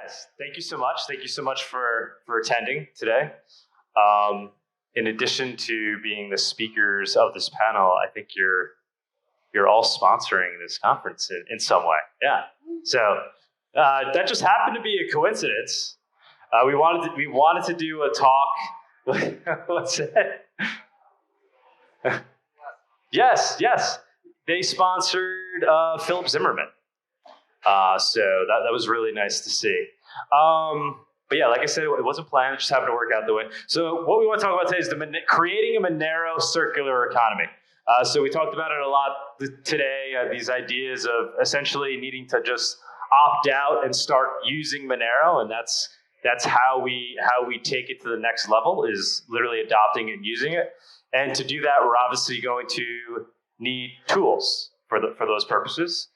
guys, thank you so much. Thank you so much for attending today. In addition to being the speakers of this panel, I think you're all sponsoring this conference in some way. Yeah. So that just happened to be a coincidence. We wanted to do a talk. What's that? Yes. They sponsored Philip Zimmerman. So that was really nice to see. But yeah, like I said, it wasn't planned. It just happened to work out the way. So what we want to talk about today is creating a Monero circular economy. So we talked about it a lot today, these ideas of essentially needing to just opt out and start using Monero. And that's how we take it to the next level, is literally adopting and using it. And to do that, we're obviously going to need tools for those purposes.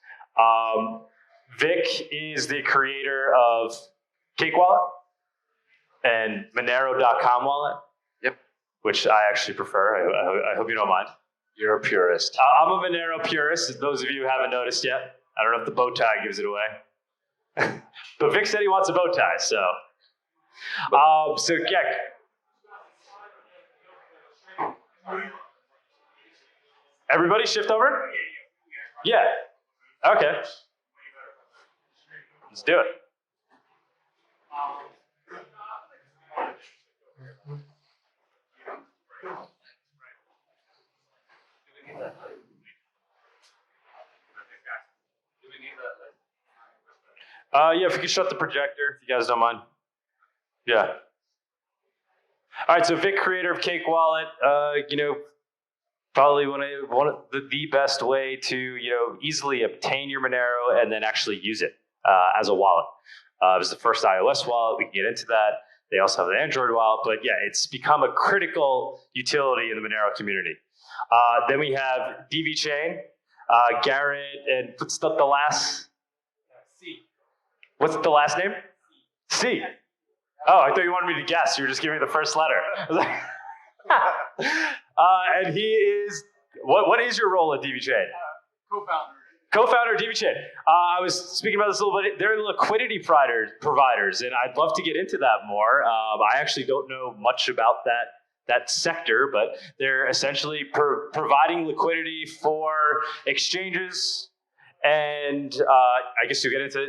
Vic is the creator of Cake Wallet and Monero.com wallet. Yep. Which I actually prefer. I hope you don't mind. You're a purist. I'm a Monero purist, those of you who haven't noticed yet. I don't know if the bow tie gives it away. But Vic said he wants a bow tie, so. So yeah. Everybody shift over? Yeah. Okay. Let's do it. Yeah, if you could shut the projector, if you guys don't mind. Yeah. All right, so Vic, creator of Cake Wallet, probably one of the best way to easily obtain your Monero and then actually use it as a wallet. It was the first iOS wallet. We can get into that. They also have an Android wallet, but yeah, it's become a critical utility in the Monero community. Then we have DV Chain, Garrett, and what's the last? C. What's the last name? C. Oh, I thought you wanted me to guess. You were just giving me the first letter. I was like, and he is, what is your role at DV Chain? Co-founder of DV Chain. I was speaking about this a little bit. They're liquidity providers, and I'd love to get into that more. I actually don't know much about that sector, but they're essentially providing liquidity for exchanges. And I guess you'll get into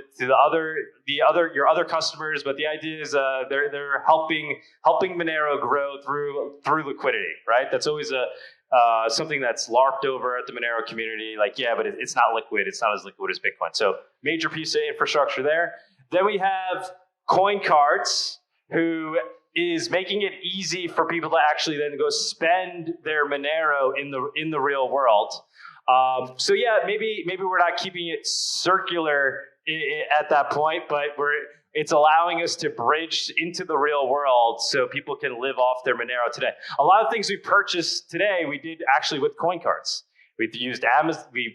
your other customers, but the idea is they're helping Monero grow through liquidity, right? That's always something that's LARPed over at the Monero community. Like, yeah, but it's not liquid. It's not as liquid as Bitcoin. So major piece of infrastructure there. Then we have CoinCards, who is making it easy for people to actually then go spend their Monero in the real world. So yeah, maybe we're not keeping it circular at that point, but it's allowing us to bridge into the real world so people can live off their Monero today. A lot of things we purchased today, we did actually with CoinCards. We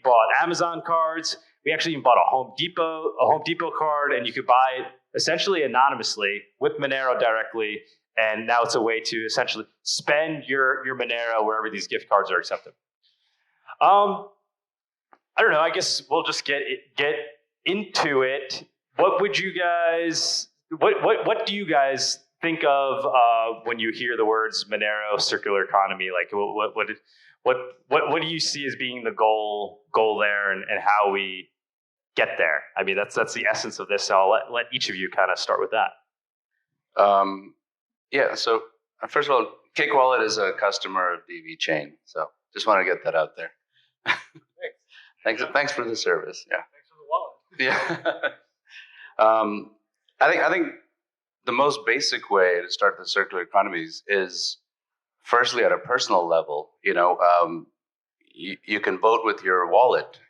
bought Amazon cards. We actually even bought a Home Depot card, and you could buy it essentially anonymously with Monero directly. And now it's a way to essentially spend your Monero wherever these gift cards are accepted. I don't know. I guess we'll just get into it. What would you guys? What do you guys think of when you hear the words Monero circular economy? Like, what do you see as being the goal there, and how we get there? I mean, that's the essence of this. So I'll let each of you kind of start with that. Yeah. So first of all, Cake Wallet is a customer of DV Chain. So just want to get that out there. Thanks for the service. Yeah. Thanks for the wallet. Yeah. I think the most basic way to start the circular economies is firstly at a personal level. You can vote with your wallet.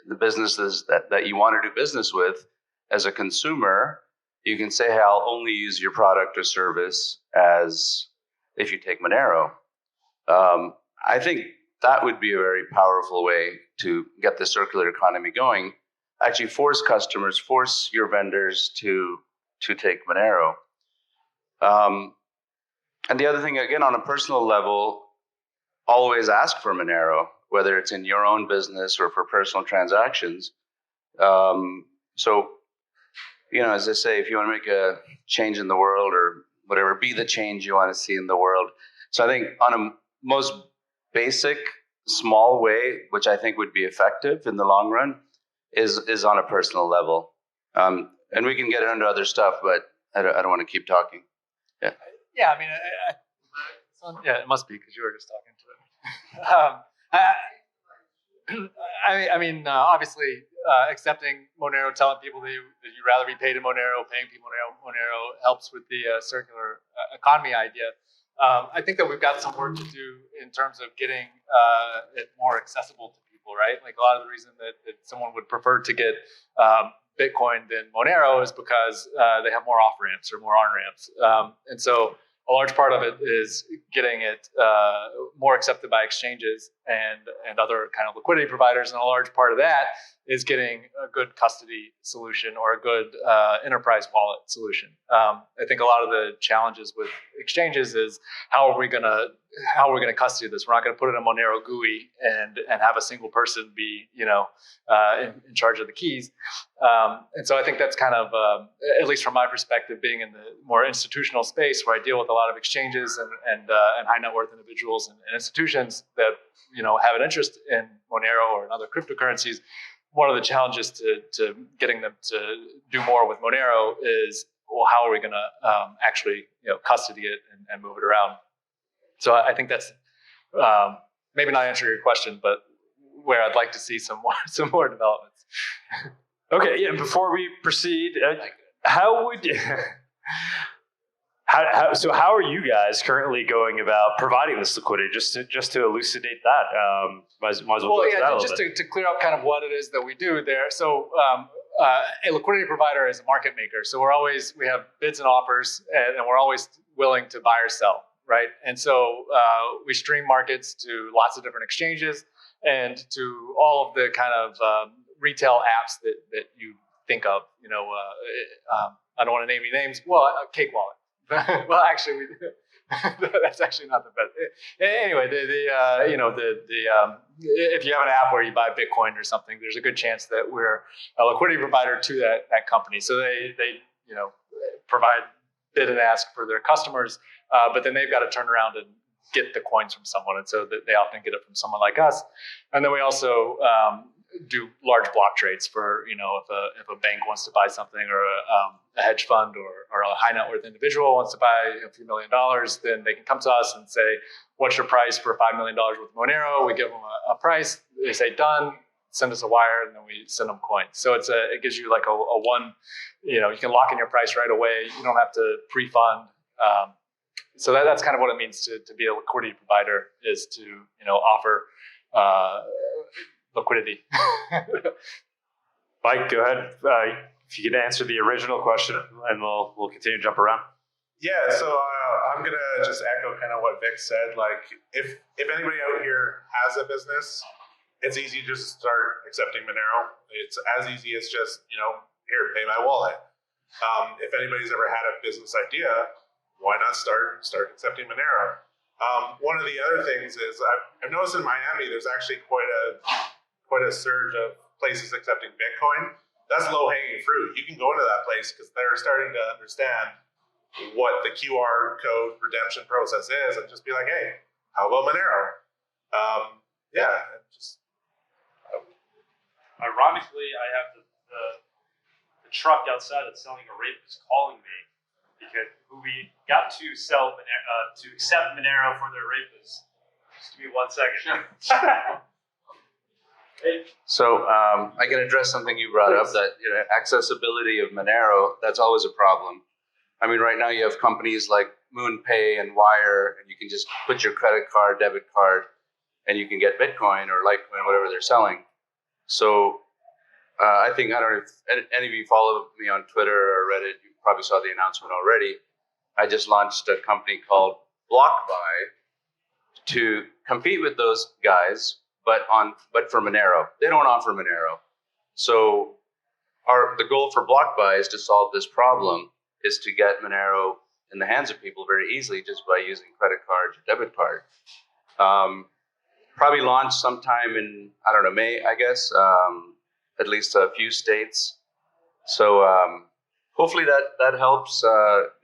The businesses that you want to do business with as a consumer, you can say, hey, I'll only use your product or service as if you take Monero. I think that would be a very powerful way to get the circular economy going. Actually force your vendors to take Monero. And the other thing, again, on a personal level, always ask for Monero, whether it's in your own business or for personal transactions. So as they say, if you want to make a change in the world or whatever, be the change you want to see in the world. So I think on a most basic, small way, which I think would be effective in the long run, is on a personal level. And we can get into other stuff, but I don't want to keep talking. Yeah. Yeah, I mean, yeah, it must be because you were just talking to it. I mean, obviously, accepting Monero, telling people that you'd rather be paid in Monero, paying people Monero helps with the circular economy idea. I think that we've got some work to do in terms of getting it more accessible to people, right? Like a lot of the reason that someone would prefer to get Bitcoin than Monero is because they have more off ramps or more on ramps, and so a large part of it is getting it more accepted by exchanges and other kind of liquidity providers, and a large part of that is getting a good custody solution or a good enterprise wallet solution. I think a lot of the challenges with exchanges is how are we gonna custody this? We're not gonna put it in a Monero GUI and have a single person be in charge of the keys. And so I think that's kind of at least from my perspective, being in the more institutional space where I deal with a lot of exchanges and high net worth individuals and institutions that have an interest in Monero or in other cryptocurrencies. One of the challenges to getting them to do more with Monero is, well, how are we going to actually custody it and move it around? So I think that's maybe not answering your question, but where I'd like to see some more developments. Okay, yeah. Before we proceed, how would you? So how are you guys currently going about providing this liquidity? Just to elucidate that, might as well go into that a little just bit. to clear up kind of what it is that we do there. So a liquidity provider is a market maker. So we have bids and offers, and we're always willing to buy or sell, right? And so we stream markets to lots of different exchanges and to all of the kind of retail apps that you think of. I don't want to name any names. Well, Cake Wallet. Well, actually, that's actually not the best. Anyway, if you have an app where you buy Bitcoin or something, there's a good chance that we're a liquidity provider to that company. So they provide bid and ask for their customers, but then they've got to turn around and get the coins from someone, and so they often get it from someone like us. And then we also do large block trades for if a bank wants to buy something, or a hedge fund or a high net worth individual wants to buy a few $1 million, then they can come to us and say, what's your price for $5 million with Monero? We give them a price. They say done, send us a wire, and then we send them coins. So it gives you like a one, you can lock in your price right away. You don't have to pre-fund. So that's kind of what it means to be a liquidity provider, is to offer liquidity. Mike, go ahead. If you could answer the original question, and we'll continue to jump around. Yeah, so I'm gonna just echo kind of what Vic said. Like, if anybody out here has a business, it's easy to just start accepting Monero. It's as easy as just here, pay my wallet. If anybody's ever had a business idea, why not start accepting Monero? One of the other things is I've noticed in Miami there's actually quite a surge of places accepting Bitcoin. That's low-hanging fruit. You can go into that place because they're starting to understand what the QR code redemption process is, and just be like, hey, how about Monero? Ironically, I have the truck outside that's selling a rape is calling me because we got to sell to accept Monero for their rapers. Just give me 1 second. So I can address something you brought up, that accessibility of Monero. That's always a problem. I mean, right now you have companies like MoonPay and Wire, and you can just put your credit card, debit card, and you can get Bitcoin or Litecoin, whatever they're selling. So I don't know if any of you follow me on Twitter or Reddit. You probably saw the announcement already. I just launched a company called BlockBuy to compete with those guys, but for Monero. They don't offer Monero. So the goal for BlockBuy is to solve this problem, is to get Monero in the hands of people very easily just by using credit cards or debit card. Probably launch sometime in, May, I guess, at least a few states. So hopefully that helps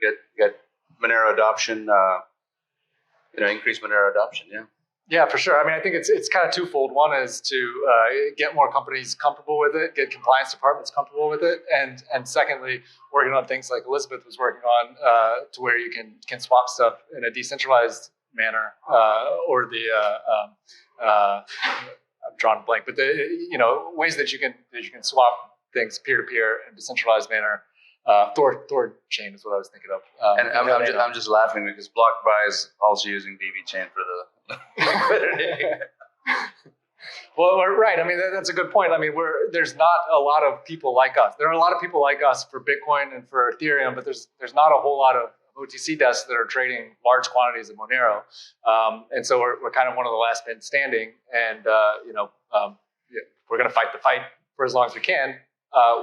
get Monero adoption. Increase Monero adoption. Yeah. Yeah, for sure. I mean, I think it's kind of twofold. One is to get more companies comfortable with it, get compliance departments comfortable with it, and secondly, working on things like Elizabeth was working on, to where you can swap stuff in a decentralized manner, or the I'm drawing a blank, but the ways that you can swap things peer to peer in a decentralized manner. Thor chain is what I was thinking of. And I'm just laughing because BlockBuy is also using DV chain for the liquidity. Well, right. I mean, that's a good point. I mean, there's not a lot of people like us. There are a lot of people like us for Bitcoin and for Ethereum, but there's not a whole lot of OTC desks that are trading large quantities of Monero. And so we're kind of one of the last men standing, and we're going to fight the fight for as long as we can.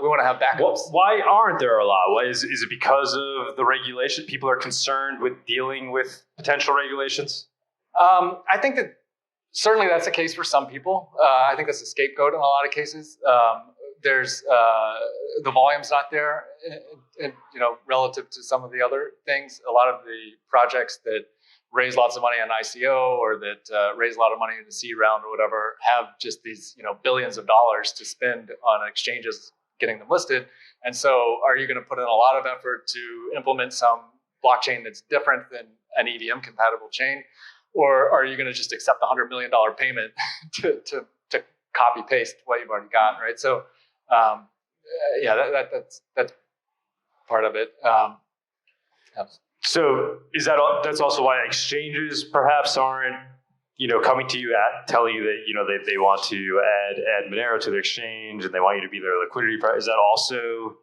We want to have backups. Why aren't there a lot? Is it because of the regulation? People are concerned with dealing with potential regulations? I think that certainly that's the case for some people. I think that's a scapegoat in a lot of cases. There's the volume's not there, relative to some of the other things. A lot of the projects that raise lots of money on ICO or that raise a lot of money in the seed round or whatever have just these billions of dollars to spend on exchanges getting them listed. And so are you going to put in a lot of effort to implement some blockchain that's different than an EVM compatible chain? Or are you going to just accept the $100 million payment to copy paste what you've already got, right? So that's part of it. So is that's also why exchanges perhaps aren't coming to you telling you that they want to add Monero to their exchange and they want you to be their liquidity price? Is that also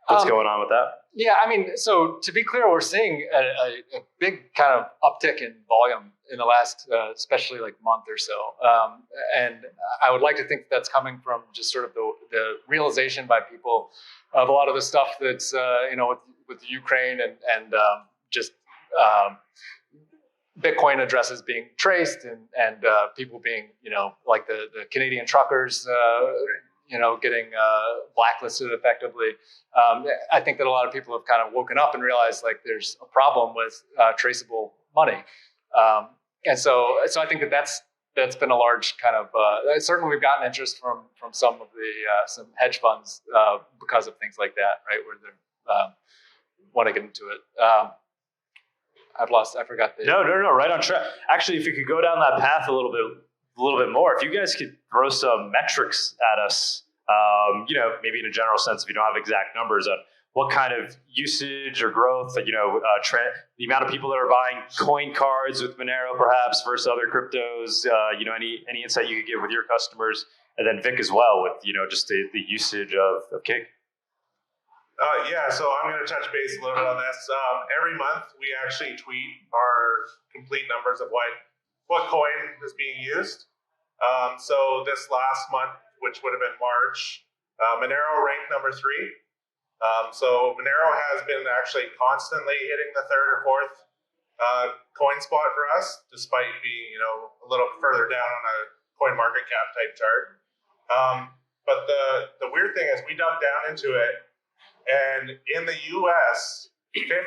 what's going on with that? Yeah, I mean, so to be clear, we're seeing a big kind of uptick in volume in the last, especially like month or so. And I would like to think that's coming from just sort of the realization by people of a lot of the stuff that's, with Ukraine and just Bitcoin addresses being traced and people being, like the Canadian truckers, getting blacklisted effectively. I think that a lot of people have kind of woken up and realized like there's a problem with traceable money. And so I think that's been a large kind of, certainly we've gotten interest from some of the, some hedge funds because of things like that, right? Where they want to get into it. I forgot the. No, right on track. Actually, if you could go down that path a little bit more, if you guys could throw some metrics at us, maybe in a general sense, if you don't have exact numbers on what kind of usage or growth, the amount of people that are buying CoinCards with Monero perhaps versus other cryptos, any insight you could give with your customers, and then Vic as well with, just the usage of Kik. So I'm going to touch base a little bit on this. Every month we actually tweet our complete numbers of what coin is being used. So this last month, which would have been March, Monero ranked number 3. So Monero has been actually constantly hitting the 3rd or 4th coin spot for us, despite being a little further down on a coin market cap type chart. But the weird thing is we dug down into it, and in the US, 51%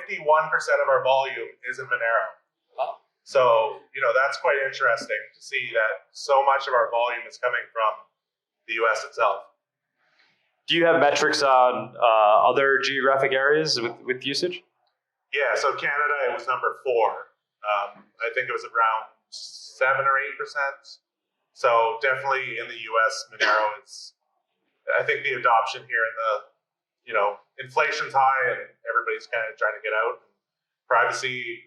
of our volume is in Monero. Wow. So that's quite interesting to see that so much of our volume is coming from the US itself. Do you have metrics on other geographic areas with usage? Yeah, so Canada, it was number 4. I think it was around 7 or 8%. So definitely in the US, Monero is, I think the adoption here in the, inflation's high and everybody's kind of trying to get out. Privacy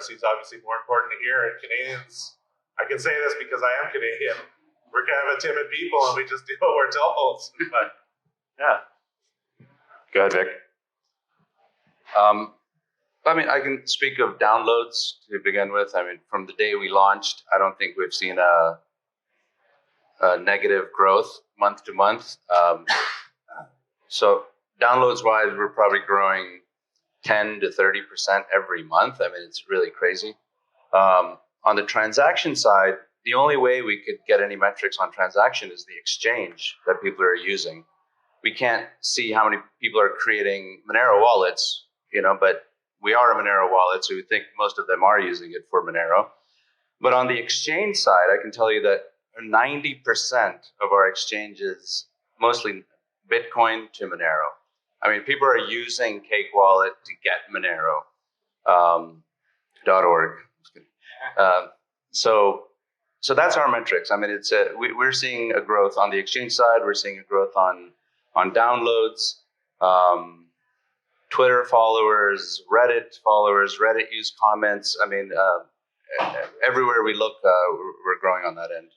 is obviously more important to here. And Canadians, I can say this because I am Canadian, we're kind of a timid people and we just do what we're told. But yeah. Go ahead, Vic. I can speak of downloads to begin with. From the day we launched, I don't think we've seen a negative growth month to month. So downloads wise, we're probably growing 10 to 30% every month. It's really crazy. On the transaction side, the only way we could get any metrics on transaction is the exchange that people are using. we can't see how many people are creating Monero wallets, but we are a Monero wallet, so we think most of them are using it for Monero. But on the exchange side, I can tell you that 90% of our exchanges, mostly Bitcoin to Monero. I mean, people are using Cake Wallet to get Monero. .org. So that's our metrics. I mean, we're seeing a growth on the exchange side. We're seeing a growth on downloads, Twitter followers, Reddit use comments. I mean, everywhere we look, we're growing on that end.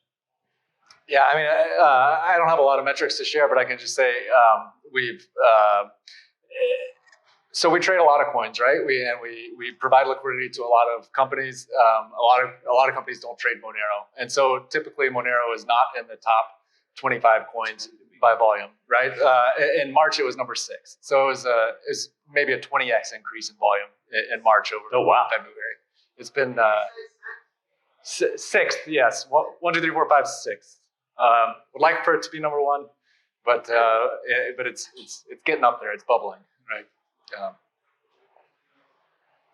Yeah, I mean, I don't have a lot of metrics to share, but I can just say so we trade a lot of coins, right? We provide liquidity to a lot of companies. A lot of companies don't trade Monero, and so typically Monero is not in the top 25 coins by volume, right? In March it was number 6, so it was maybe a 20x increase in volume in March over February. It's been 6th, yes, 1, 2, 3, 4, 5, 6. Would like for it to be number 1, but it's getting up there. It's bubbling, right?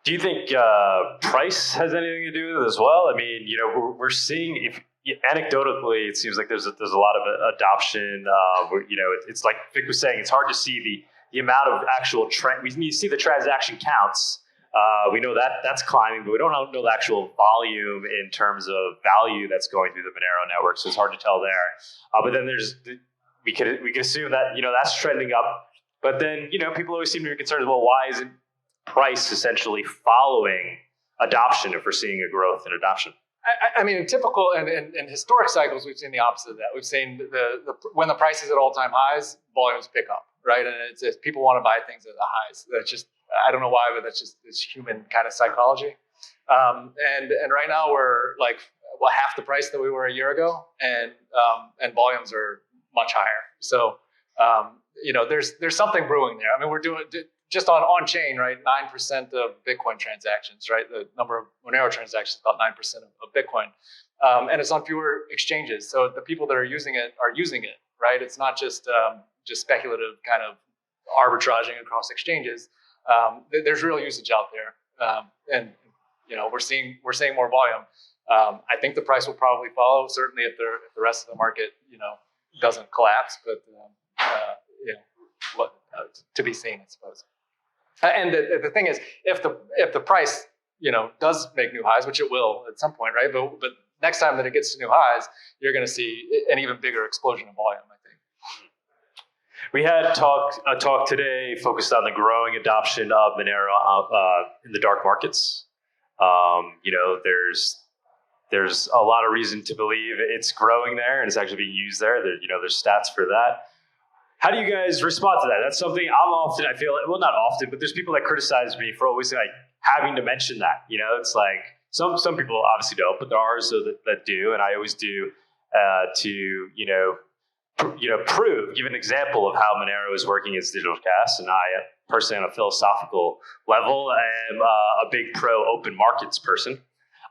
Do you think price has anything to do with it as well? I mean, we're seeing, anecdotally, it seems like there's a lot of adoption. It's like Vic was saying, it's hard to see the amount of actual we see the transaction counts. We know that's climbing, but we don't know the actual volume in terms of value that's going through the Monero network. So it's hard to tell there. But then we could assume that that's trending up. But then people always seem to be concerned. Well, why isn't price essentially following adoption if we're seeing a growth in adoption? I mean, typical and in historic cycles, we've seen the opposite of that. We've seen when the price is at all-time highs, volumes pick up, right? And it's people want to buy things at the highs. That's just, I don't know why, but that's just this human kind of psychology. And right now we're like half the price that we were a year ago, and volumes are much higher. So there's something brewing there. I mean, we're doing just on chain, right? 9% of Bitcoin transactions, right? The number of Monero transactions is about 9% of Bitcoin, and it's on fewer exchanges. So the people that are using it, right? It's not just speculative kind of arbitraging across exchanges. There's real usage out there, and we're seeing more volume. I think the price will probably follow, certainly if the rest of the market doesn't collapse, but to be seen, I suppose. And the thing is, if the price does make new highs, which it will at some point, right? But next time that it gets to new highs, you're going to see an even bigger explosion of volume, I think. We had a talk today focused on the growing adoption of Monero in the dark markets. There's a lot of reason to believe it's growing there and it's actually being used there. There's stats for that. How do you guys respond to that? That's something I feel, well, not often, but there's people that criticize me for always like having to mention that. It's like some people obviously don't, but there are those that do, and I always do to give an example of how Monero is working as digital cash. And I personally, on a philosophical level, am a big pro open markets person.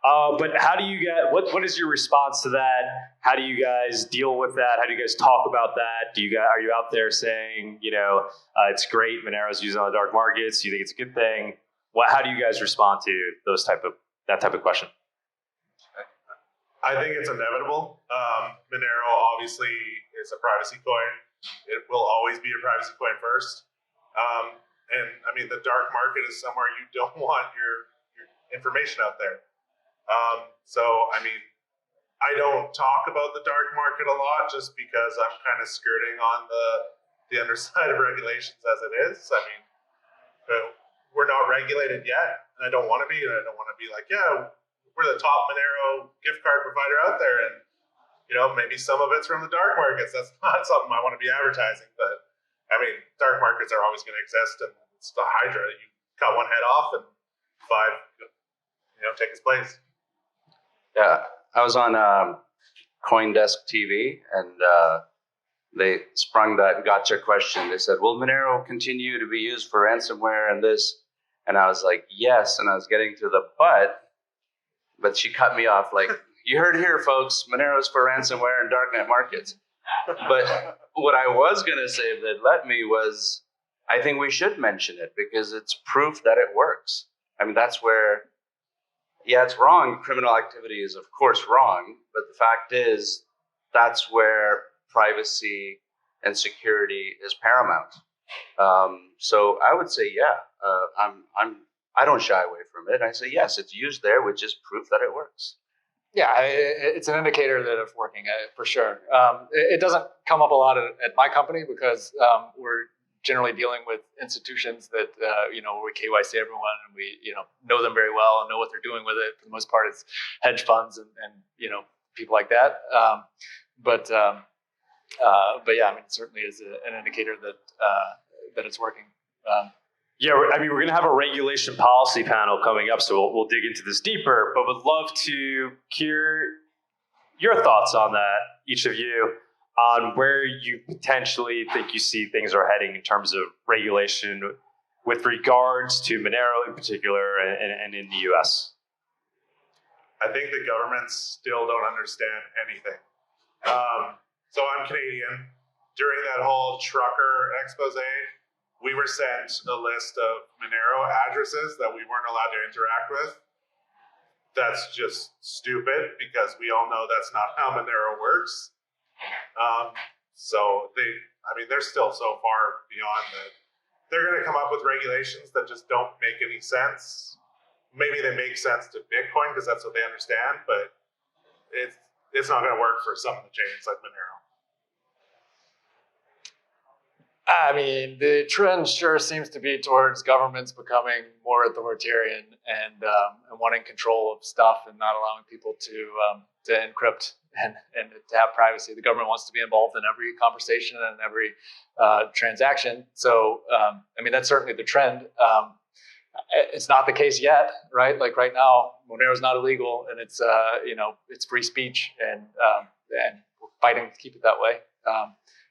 But how do you get? What is your response to that? How do you guys deal with that? How do you guys talk about that? Are you out there saying it's great Monero's used on the dark markets? Do you think it's a good thing? How do you guys respond to that type of question? I think it's inevitable. Monero obviously is a privacy coin. It will always be a privacy coin first. And I mean, the dark market is somewhere you don't want your information out there. So, I mean, I don't talk about the dark market a lot just because I'm kind of skirting on the underside of regulations as it is. I mean, we're not regulated yet, and I don't want to be, and I don't want to be like, we're the top Monero gift card provider out there, and maybe some of it's from the dark markets. That's not something I want to be advertising, but I mean, dark markets are always going to exist, and it's the Hydra. You cut one head off, and 5, take its place. Yeah, I was on CoinDesk TV, and they sprung that gotcha question. They said, "Will Monero continue to be used for ransomware and this?" And I was like, "Yes." And I was getting to the but she cut me off like, "You heard it here, folks. Monero is for ransomware and darknet markets." But what I was going to say, if they'd let me, was I think we should mention it because it's proof that it works. I mean, that's where, yeah, it's wrong. Criminal activity is, of course, wrong. But the fact is, that's where privacy and security is paramount. So I would say, yeah, I don't shy away from it. I say, yes, it's used there, which is proof that it works. Yeah, it's an indicator that it's working for sure. It doesn't come up a lot at my company because we're generally dealing with institutions that we KYC everyone and we know them very well and know what they're doing with it. For the most part, it's hedge funds and people like that. But yeah, I mean, it certainly is an indicator that it's working. Yeah, I mean, we're going to have a regulation policy panel coming up, so we'll dig into this deeper, but would love to hear your thoughts on that, each of you, on where you potentially think you see things are heading in terms of regulation with regards to Monero in particular and in the US. I think the governments still don't understand anything. So I'm Canadian. During that whole trucker expose, we were sent a list of Monero addresses that we weren't allowed to interact with. That's just stupid because we all know that's not how Monero works. So they're still so far beyond that. They're going to come up with regulations that just don't make any sense. Maybe they make sense to Bitcoin because that's what they understand, but it's not going to work for some of the chains like Monero. I mean, the trend sure seems to be towards governments becoming more authoritarian and wanting control of stuff and not allowing people to encrypt and to have privacy. The government wants to be involved in every conversation and every transaction. So, I mean, that's certainly the trend. It's not the case yet, right? Like right now, Monero is not illegal, and it's it's free speech, and we're fighting to keep it that way.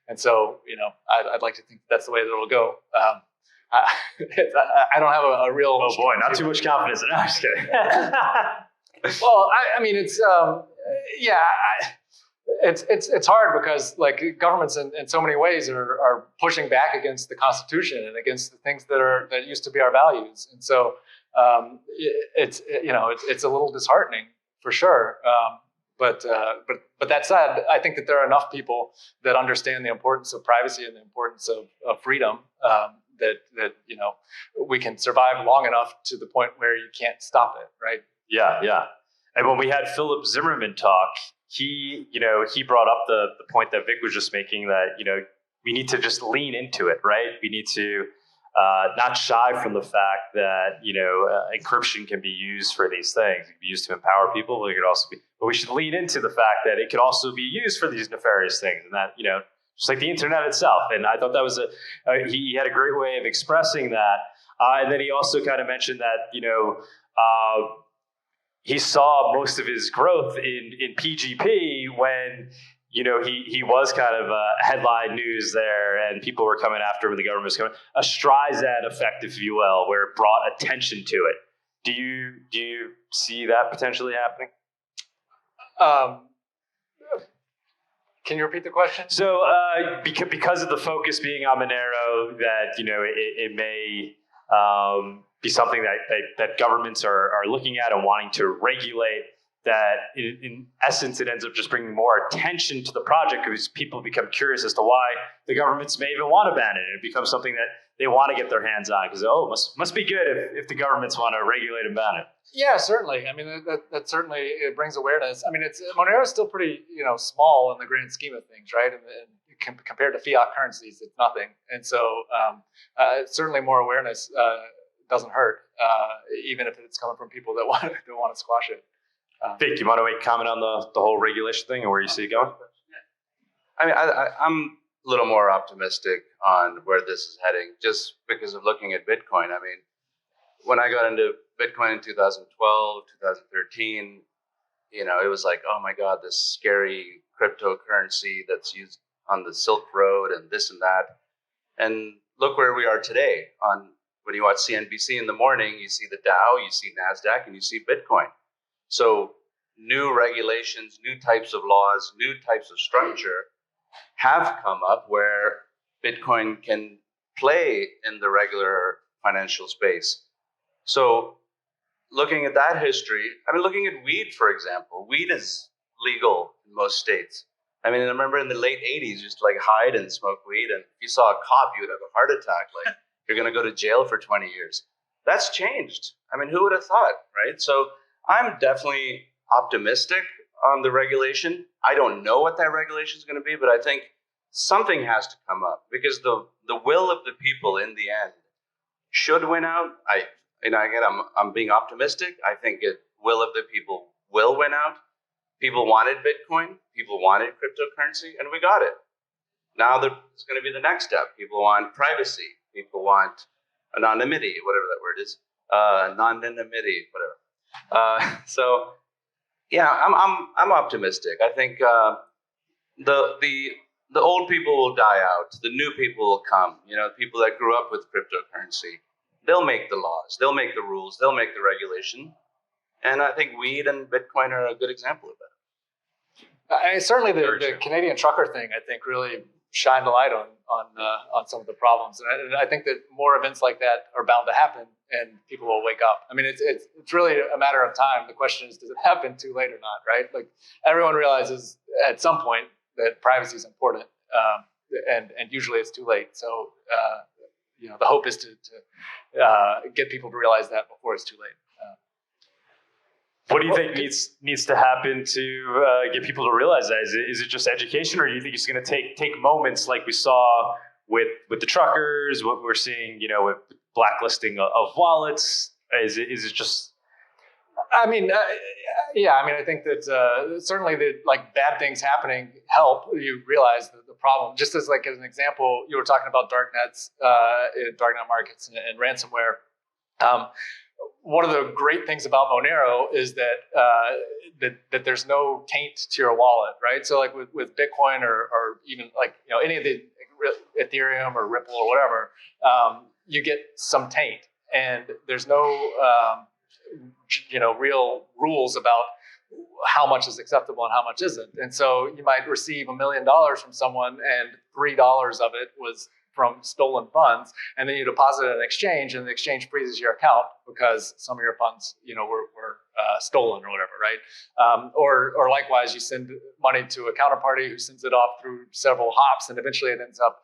And so, I'd like to think that's the way that it'll go. I don't have a real. Oh boy, not too much confidence. No, I'm just kidding. Well, I mean, it's it's hard because like governments in so many ways are pushing back against the Constitution and against the things that used to be our values, and so it's a little disheartening for sure. But that said, I think that there are enough people that understand the importance of privacy and the importance of freedom that we can survive long enough to the point where you can't stop it, right? Yeah. And when we had Philip Zimmerman talk, he brought up the point that Vic was just making that we need to just lean into it, right? We need to not shy from the fact that encryption can be used for these things. It can be used to empower people, but we should lean into the fact that it could also be used for these nefarious things, and that just like the internet itself. And I thought that was he had a great way of expressing that. And then he also kind of mentioned that he saw most of his growth in PGP when he was kind of headline news there, and people were coming after him, and the government was coming. A Streisand effect, if you will, where it brought attention to it. Do you see that potentially happening? Can you repeat the question? So, because of the focus being on Monero, that it may be something that governments are looking at and wanting to regulate. That in essence, it ends up just bringing more attention to the project because people become curious as to why the governments may even want to ban it. It becomes something that they want to get their hands on because must be good if the governments want to regulate and ban it. Yeah, certainly. I mean, that certainly it brings awareness. I mean, Monero is still pretty small in the grand scheme of things, right? And compared to fiat currencies, it's nothing. And so certainly more awareness doesn't hurt, even if it's coming from people that want to squash it. Vic, you want to comment on the whole regulation thing and where you see it going? I mean, I'm a little more optimistic on where this is heading just because of looking at Bitcoin. I mean, when I got into Bitcoin in 2012, 2013, it was like, oh my God, this scary cryptocurrency that's used on the Silk Road and this and that. And look where we are today. When you watch CNBC in the morning, you see the Dow, you see NASDAQ, and you see Bitcoin. So new regulations, new types of laws, new types of structure have come up where Bitcoin can play in the regular financial space. So looking at that history, I mean, looking at weed, for example, weed is legal in most states. I mean, I remember in the late 80s, you used to like hide and smoke weed. And if you saw a cop, you would have a heart attack. Like you're going to go to jail for 20 years. That's changed. I mean, who would have thought, right? So I'm definitely optimistic on the regulation. I don't know what that regulation is going to be, but I think something has to come up because the will of the people in the end should win out. I'm being optimistic. I think will of the people will win out. People wanted Bitcoin. People wanted cryptocurrency, and we got it. Now there's going to be the next step. People want privacy. People want anonymity, whatever that word is. Non-anonymity, whatever. So yeah, I'm optimistic. I think the old people will die out. The new people will come. You know, people that grew up with cryptocurrency. They'll make the laws. They'll make the rules. They'll make the regulation. And I think weed and Bitcoin are a good example of that. Certainly, the Canadian trucker thing, I think, really shined a light on some of the problems, and I think that more events like that are bound to happen, and people will wake up. I mean, it's really a matter of time. The question is, does it happen too late or not? Right? Like everyone realizes at some point that privacy is important, and usually it's too late. So the hope is to get people to realize that before it's too late. What do you think needs to happen to get people to realize that? Is it just education, or do you think it's going to take moments like we saw with the truckers, what we're seeing, with blacklisting of wallets? Is it just? I mean, I think that certainly bad things happening help you realize the problem. Just as an example, you were talking about darknets, darknet markets, and ransomware. One of the great things about Monero is that there's no taint to your wallet, right? So with Bitcoin or even any of the Ethereum or Ripple or whatever, you get some taint, and there's no real rules about how much is acceptable and how much isn't. And so you might receive $1 million from someone, and $3 of it was from stolen funds, and then you deposit it in exchange, and the exchange freezes your account because some of your funds, were stolen or whatever, right? Or likewise, you send money to a counterparty who sends it off through several hops, and eventually it ends up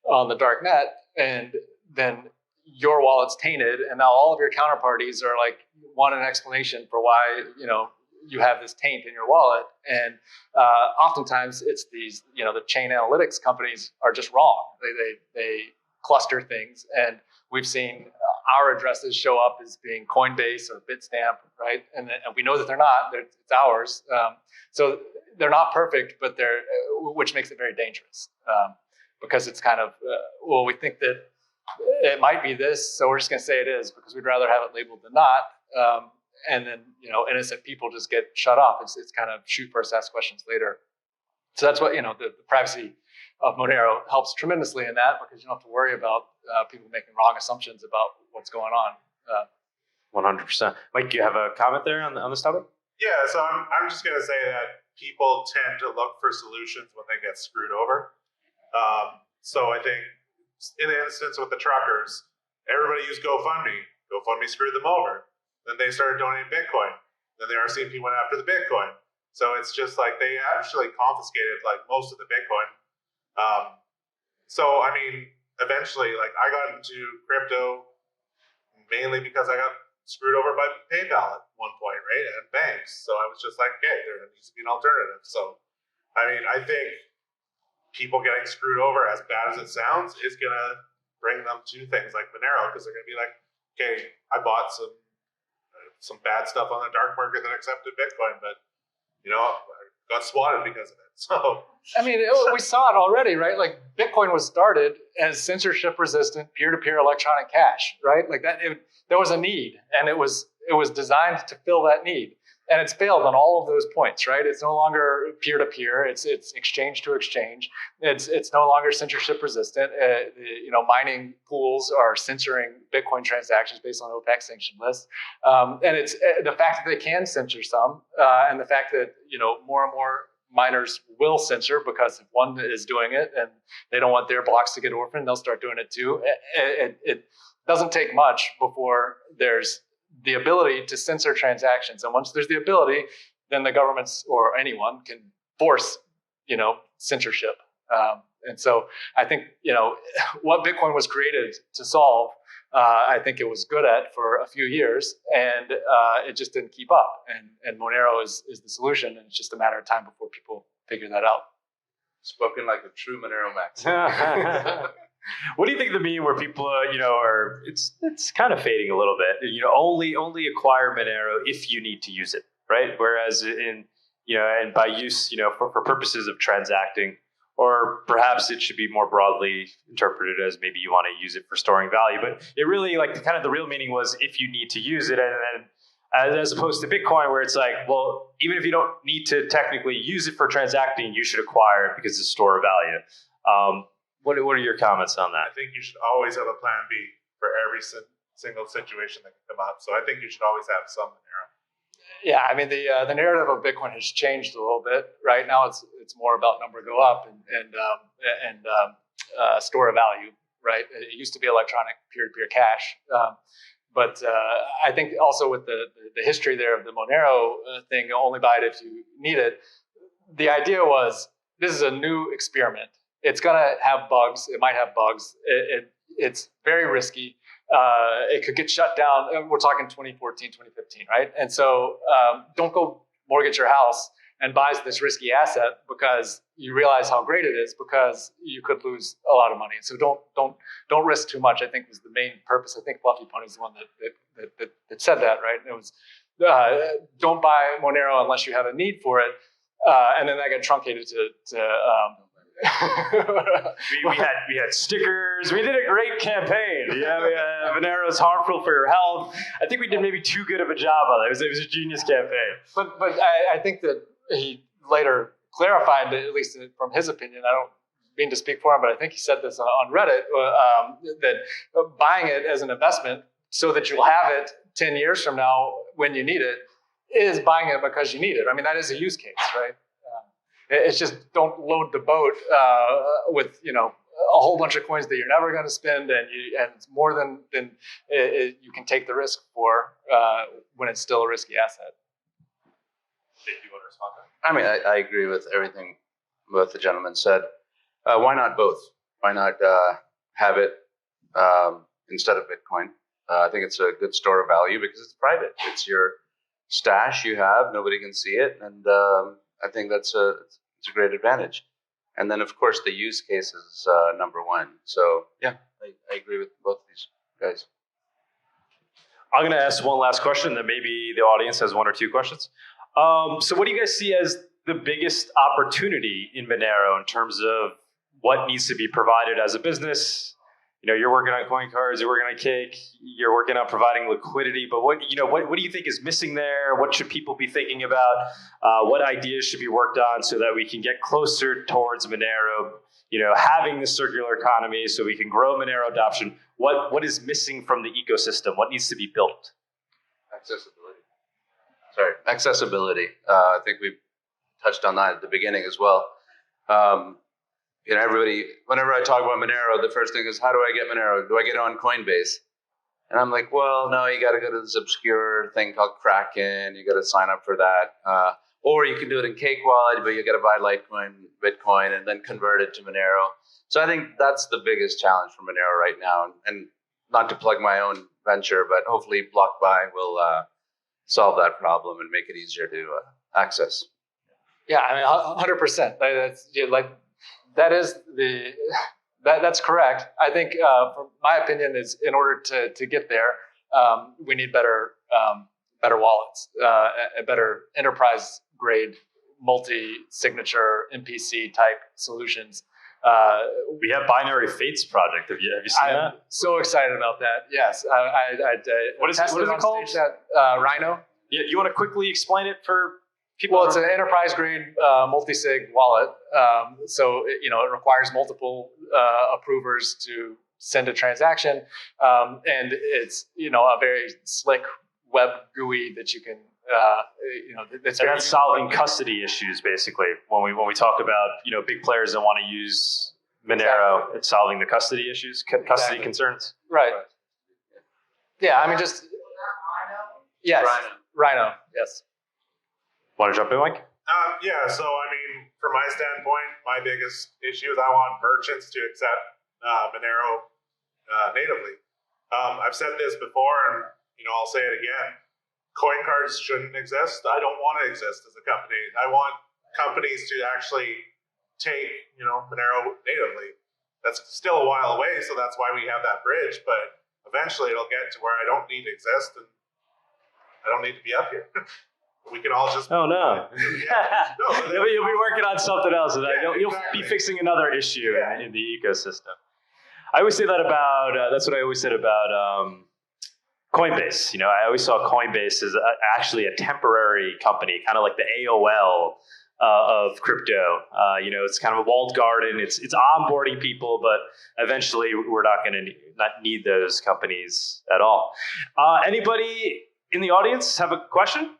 on the dark net, and then your wallet's tainted, and now all of your counterparties are want an explanation for why you have this taint in your wallet. And oftentimes it's these, the chain analytics companies are just wrong. They cluster things. And we've seen our addresses show up as being Coinbase or Bitstamp, right? And we know that they're not, it's ours. So they're not perfect, but which makes it very dangerous because it's kind of, we think that it might be this, so we're just going to say it is because we'd rather have it labeled than not. And then, innocent people just get shut off. It's kind of shoot first, ask questions later. So that's what, the privacy of Monero helps tremendously in that, because you don't have to worry about people making wrong assumptions about what's going on. 100%. Mike, do you have a comment there on this topic? Yeah, so I'm just going to say that people tend to look for solutions when they get screwed over. So I think in the instance with the truckers, everybody used GoFundMe. GoFundMe screwed them over. Then they started donating Bitcoin. Then the RCMP went after the Bitcoin. So it's just they actually confiscated most of the Bitcoin. So I mean, eventually, I got into crypto mainly because I got screwed over by PayPal at one point, right? And banks. So I was just okay, there needs to be an alternative. So I mean, I think people getting screwed over, as bad as it sounds, is gonna bring them to things like Monero, because they're gonna be okay, I bought some bad stuff on the dark market that accepted Bitcoin, but I got swatted because of it. So I mean, we saw it already, right? Bitcoin was started as censorship-resistant peer-to-peer electronic cash, right? There was a need, and it was designed to fill that need, and it's failed on all of those points, right? It's no longer peer-to-peer; it's exchange to exchange. It's no longer censorship-resistant. Mining pools are censoring Bitcoin transactions based on OPEC sanction lists, and it's the fact that they can censor some, and the fact that more and more miners will censor, because if one is doing it and they don't want their blocks to get orphaned, they'll start doing it too. It doesn't take much before there's the ability to censor transactions. And once there's the ability, then the governments or anyone can force, censorship. And so I think, what Bitcoin was created to solve, I think it was good at for a few years, and it just didn't keep up. And Monero is the solution, and it's just a matter of time before people figure that out. Spoken like a true Monero max. What do you think of the meme where people, are it's kind of fading a little bit? Only acquire Monero if you need to use it, right? Whereas and by use, for purposes of transacting, or perhaps it should be more broadly interpreted as maybe you want to use it for storing value. But it really, the real meaning was if you need to use it, and then as opposed to Bitcoin, where it's like, well, even if you don't need to technically use it for transacting, you should acquire it because it's a store of value. What are your comments on that? I think you should always have a plan B for every single situation that can come up. So I think you should always have some Monero. Yeah, I mean the narrative of Bitcoin has changed a little bit. Right now, it's more about number go up and store of value. Right, it used to be electronic peer-to-peer cash, but I think also with the history there of the Monero thing, only buy it if you need it. The idea was this is a new experiment. It's gonna have bugs. It might have bugs. It's very risky. It could get shut down. We're talking 2014, 2015, right? And so don't go mortgage your house and buy this risky asset because you realize how great it is, because you could lose a lot of money. So don't risk too much, I think, was the main purpose. I think Fluffy Pony is the one that said that, right? It was don't buy Monero unless you have a need for it. And then that got truncated to we had stickers. We did a great campaign. Monero is harmful for your health. I think we did maybe too good of a job on it. It was a genius campaign. But I think that he later clarified, at least from his opinion, I don't mean to speak for him, but I think he said this on Reddit, that buying it as an investment so that you'll have it 10 years from now when you need it is buying it because you need it. I mean, that is a use case, right? It's just don't load the boat with a whole bunch of coins that you're never going to spend, and it's more than you can take the risk for when it's still a risky asset. Did you want to respond to that? I mean, I agree with everything both the gentlemen said. Why not both? Why not have it instead of Bitcoin? I think it's a good store of value because it's private. It's your stash you have. Nobody can see it, and I think it's a great advantage. And then, of course, the use case is number one. So, yeah, I agree with both of these guys. I'm going to ask one last question, then maybe the audience has one or two questions. So what do you guys see as the biggest opportunity in Monero in terms of what needs to be provided as a business? You're working on CoinCards, you're working on Cake, you're working on providing liquidity, but what do you think is missing there? What should people be thinking about? What ideas should be worked on so that we can get closer towards Monero, having this circular economy so we can grow Monero adoption? What is missing from the ecosystem? What needs to be built? Accessibility. I think we touched on that at the beginning as well. Everybody, whenever I talk about Monero, the first thing is, how do I get Monero? Do I get it on Coinbase? And I'm like, well, no, you got to go to this obscure thing called Kraken. You got to sign up for that. Or you can do it in Cake Wallet, but you got to buy Litecoin, Bitcoin, and then convert it to Monero. So I think that's the biggest challenge for Monero right now. And not to plug my own venture, but hopefully BlockBuy will solve that problem and make it easier to access. Yeah, I mean, 100%. That's correct. I think, from my opinion, is in order to get there, we need better wallets, a better enterprise grade, multi-signature MPC type solutions. We have Binary Fates project. Have you seen that? I'm so excited about that. Yes, What is it called? Rhino. Yeah, you want to quickly explain it for people? Well, it's an enterprise grade multi-sig wallet. So it requires multiple approvers to send a transaction, and it's a very slick web GUI that you can It's And that's solving custody issues, basically. When we talk about big players that want to use Monero, it's solving the custody issues, custody concerns. Right. Yeah, I mean, just yes, Rhino. Yes. Want to jump in, Mike? Yeah, so I mean, from my standpoint, my biggest issue is I want merchants to accept Monero natively. I've said this before, and I'll say it again. CoinCards shouldn't exist. I don't want to exist as a company. I want companies to actually take Monero natively. That's still a while away, so that's why we have that bridge. But eventually, it'll get to where I don't need to exist, and I don't need to be up here. We can all just. Oh no! Yeah. No, You'll be working on something else, and you'll exactly. be fixing another issue in the ecosystem. I always say that about. That's what I always said about Coinbase. I always saw Coinbase as actually a temporary company, kind of like the AOL of crypto. It's kind of a walled garden. It's onboarding people, but eventually we're not going to not need those companies at all. Anybody in the audience have a question? You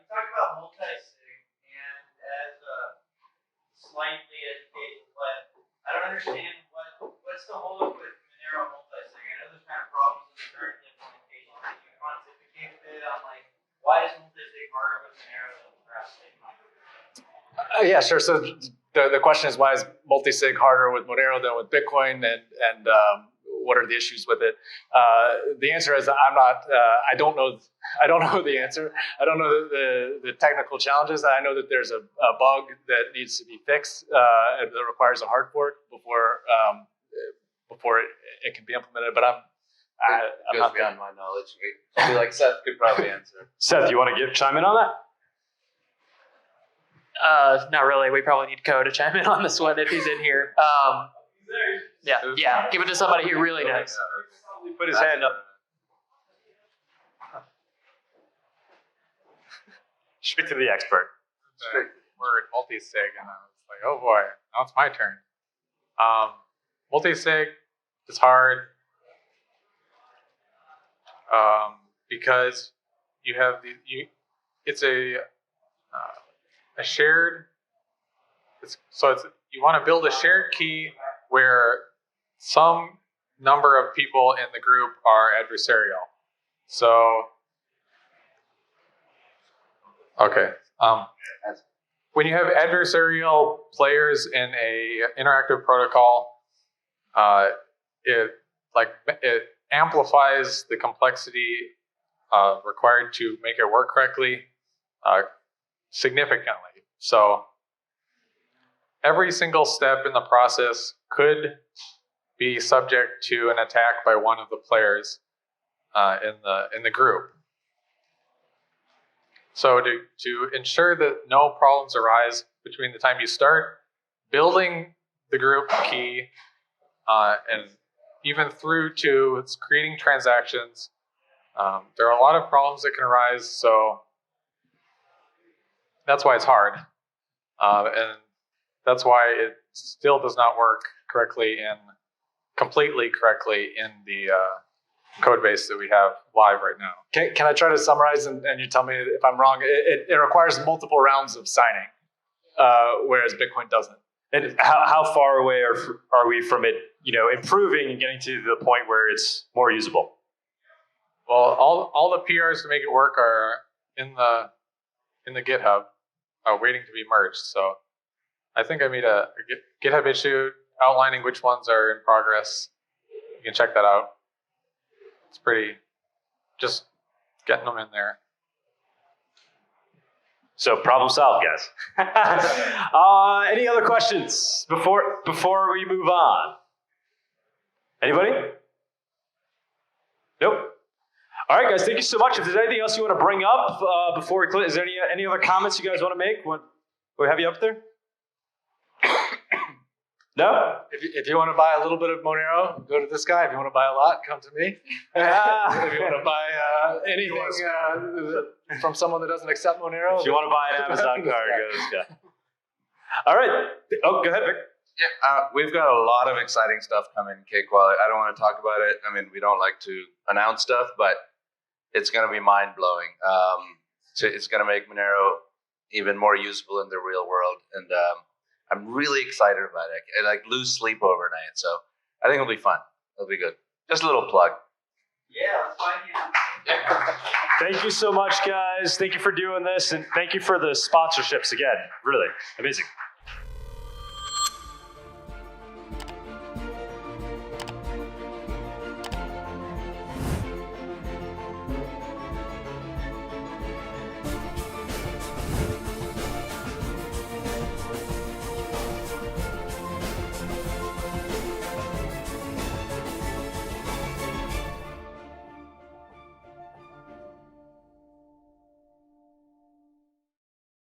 talk about multi-sig, and as a slightly educated pleb, I don't understand what's the holdup with Monero multi-sig. I know there's kind of problems in the current implementation. Can you pontificate a bit on why is multi-sig harder with Monero than perhaps Yeah, sure. So the question is, why is multi-sig harder with Monero than with Bitcoin, and what are the issues with it? The answer is I'm not. I don't know the answer. I don't know the technical challenges. I know that there's a bug that needs to be fixed and that requires a hard fork before it can be implemented. But I'm not beyond my knowledge. I feel like Seth could probably answer. Seth, you want to chime in on that? Not really. We probably need Ko to chime in on this one if he's in here. Yeah. Give it to somebody who really knows. He put his hand up. Straight to the expert. Word multi-sig, and I was like, oh boy, now it's my turn. Multi-sig is hard because you have it's a shared. You want to build a shared key where some number of people in the group are adversarial. So, okay. When you have adversarial players in a interactive protocol, it amplifies the complexity required to make it work correctly significantly. So every single step in the process could be subject to an attack by one of the players in the group. So to ensure that no problems arise between the time you start building the group key and even through to creating transactions, there are a lot of problems that can arise. So that's why it's hard. And that's why it still does not work completely correctly in the code base that we have live right now. Can I try to summarize and you tell me if I'm wrong? It requires multiple rounds of signing, whereas Bitcoin doesn't. And how far away are we from it, improving and getting to the point where it's more usable? Well, all the PRs to make it work are in the GitHub, waiting to be merged. So I think I made a GitHub issue outlining which ones are in progress. You can check that out. It's pretty, just getting them in there. So problem solved, guys. Any other questions before we move on? Anybody? Nope. All right, guys. Thank you so much. If there's anything else you want to bring up before we close, is there any other comments you guys want to make? We have you up there? No? If you want to buy a little bit of Monero, go to this guy. If you want to buy a lot, come to me. If you want to buy anything from someone that doesn't accept Monero. If you want to buy an Amazon card, go to this guy. All right. Oh, go ahead, Vic. Yeah, we've got a lot of exciting stuff coming, Cakewell. I don't want to talk about it. I mean, we don't like to announce stuff, but it's going to be mind-blowing. it's going to make Monero even more usable in the real world. And I'm really excited about it. I like lose sleep overnight. So I think it'll be fun. It'll be good. Just a little plug. Yeah, let's find you. Thank you so much, guys. Thank you for doing this, and thank you for the sponsorships again. Really amazing.